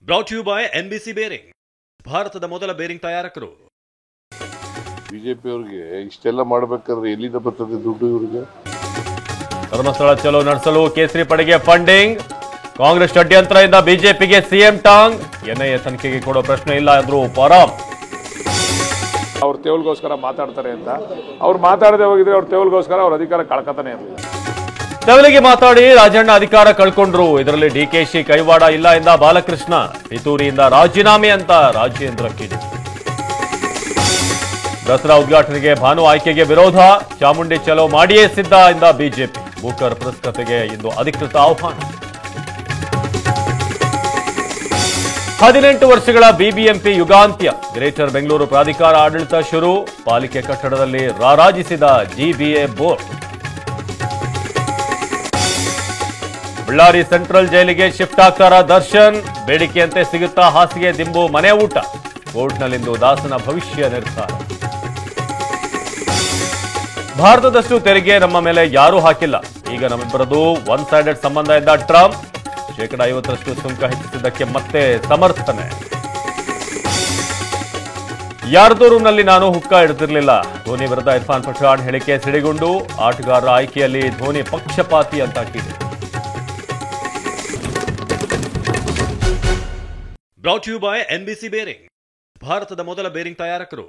Brought you by NBC bearing, ಭಾರತದ ಮೊದಲ bearing ತಯಾರಕರು. ಬಿಜೆಪಿ ಅವರಿಗೆ ಇಷ್ಟೆಲ್ಲ ಮಾಡಬೇಕಾದ್ರೆ ಎಲ್ಲಿಂದ ಬರ್ತದೆ ದುಡ್ಡು ಇವರಿಗೆ? ಧರ್ಮಸ್ಥಳ ಚಲೋ ನಡೆಸಲು ಕೇಸರಿ ಪಡೆಗೆ ಫಂಡಿಂಗ್, ಕಾಂಗ್ರೆಸ್ ಷಡ್ಯಂತ್ರದಿಂದ ಬಿಜೆಪಿಗೆ ಸಿಎಂ ಟಾಂಗ್, NIA ತನಿಖೆಗೆ ಕೊಡೋ ಪ್ರಶ್ನೆ ಇಲ್ಲ ಅಂದ್ರು ಪರಾಮ್. ಅವ್ರ ತೇವಲ್ಗೋಸ್ಕರ ಮಾತಾಡ್ತಾರೆ ಅಂತ ಅವ್ರು ಮಾತಾಡದೆ ಹೋಗಿದ್ರೆ ಅವ್ರ ತೇವಲ್ಗೋಸ್ಕರ ಅವ್ರ ಅಧಿಕಾರ ಕಳ್ಕತಾನೆ ಇರಲಿಲ್ಲ. ತೆವಲಿಗೆ ಮಾತಾಡಿ ರಾಜಣ್ಣ ಅಧಿಕಾರ ಕಳ್ಕೊಂಡ್ರು. ಇದರಲ್ಲಿ DKಶಿ ಕೈವಾಡ ಇಲ್ಲ ಎಂದ ಬಾಲಕೃಷ್ಣ. ಪಿತೂರಿಯಿಂದ ರಾಜೀನಾಮೆ ಅಂತ ರಾಜೇಂದ್ರ ಕಿಡಿ. ದಸರಾ ಉದ್ಘಾಟನೆಗೆ ಭಾನು ಆಯ್ಕೆಗೆ ವಿರೋಧ, ಚಾಮುಂಡಿ ಚಲೋ ಮಾಡಿಯೇ ಸಿದ್ಧ ಎಂದ ಬಿಜೆಪಿ. ಬೂಕರ್ ಪುರಸ್ಕೃತಿಗೆ ಇಂದು ಅಧಿಕೃತ ಆಹ್ವಾನ. 18 ವರ್ಷಗಳ ಬಿಬಿಎಂಪಿ ಯುಗಾಂತ್ಯ, ಗ್ರೇಟರ್ ಬೆಂಗಳೂರು ಪ್ರಾಧಿಕಾರ ಆಡಳಿತ ಶುರು, ಪಾಲಿಕೆ ಕಟ್ಟಡದಲ್ಲಿ ರಾರಾಜಿಸಿದ GBA ಬೋರ್ಡ್. ಬಳ್ಳಾರಿ ಸೆಂಟ್ರಲ್ ಜೈಲಿಗೆ ಶಿಫ್ಟ್ ಆಗ್ತಾರ ದರ್ಶನ್, ಬೇಡಿಕೆಯಂತೆ ಸಿಗುತ್ತಾ ಹಾಸಿಗೆ ದಿಂಬು ಮನೆ ಊಟ, ಕೋರ್ಟ್ನಲ್ಲಿಂದು ದಾಸನ ಭವಿಷ್ಯ ನಿರ್ಧಾರ. ಭಾರತದಷ್ಟು ತೆರಿಗೆ ನಮ್ಮ ಮೇಲೆ ಯಾರೂ ಹಾಕಿಲ್ಲ, ಈಗ ನಮ್ಮಿಬ್ಬರದು ಒನ್ ಸೈಡೆಡ್ ಸಂಬಂಧ ಎಂದ ಟ್ರಂಪ್. 50% ಸುಂಕ ಹೆಚ್ಚಿಸಿದ್ದಕ್ಕೆ ಮತ್ತೆ ಸಮರ್ಥನೆ. ಯಾರ್ದೂರಿನಲ್ಲಿ ನಾನು ಹುಕ್ಕ ಇಡ್ತಿರ್ಲಿಲ್ಲ, ಧೋನಿ ವಿರುದ್ಧ ಇರ್ಫಾನ್ ಪಠಾಣ್ ಹೇಳಿಕೆ ಸಿಡಿಗುಂಡು, ಆಟಗಾರರ ಆಯ್ಕೆಯಲ್ಲಿ ಧೋನಿ ಪಕ್ಷಪಾತಿ ಅಂತ ಕಿಡಿ. Brought you by NBC bearing, ಭಾರತದ ಮೊದಲ ಬೇರಿಂಗ್ ತಯಾರಕರು.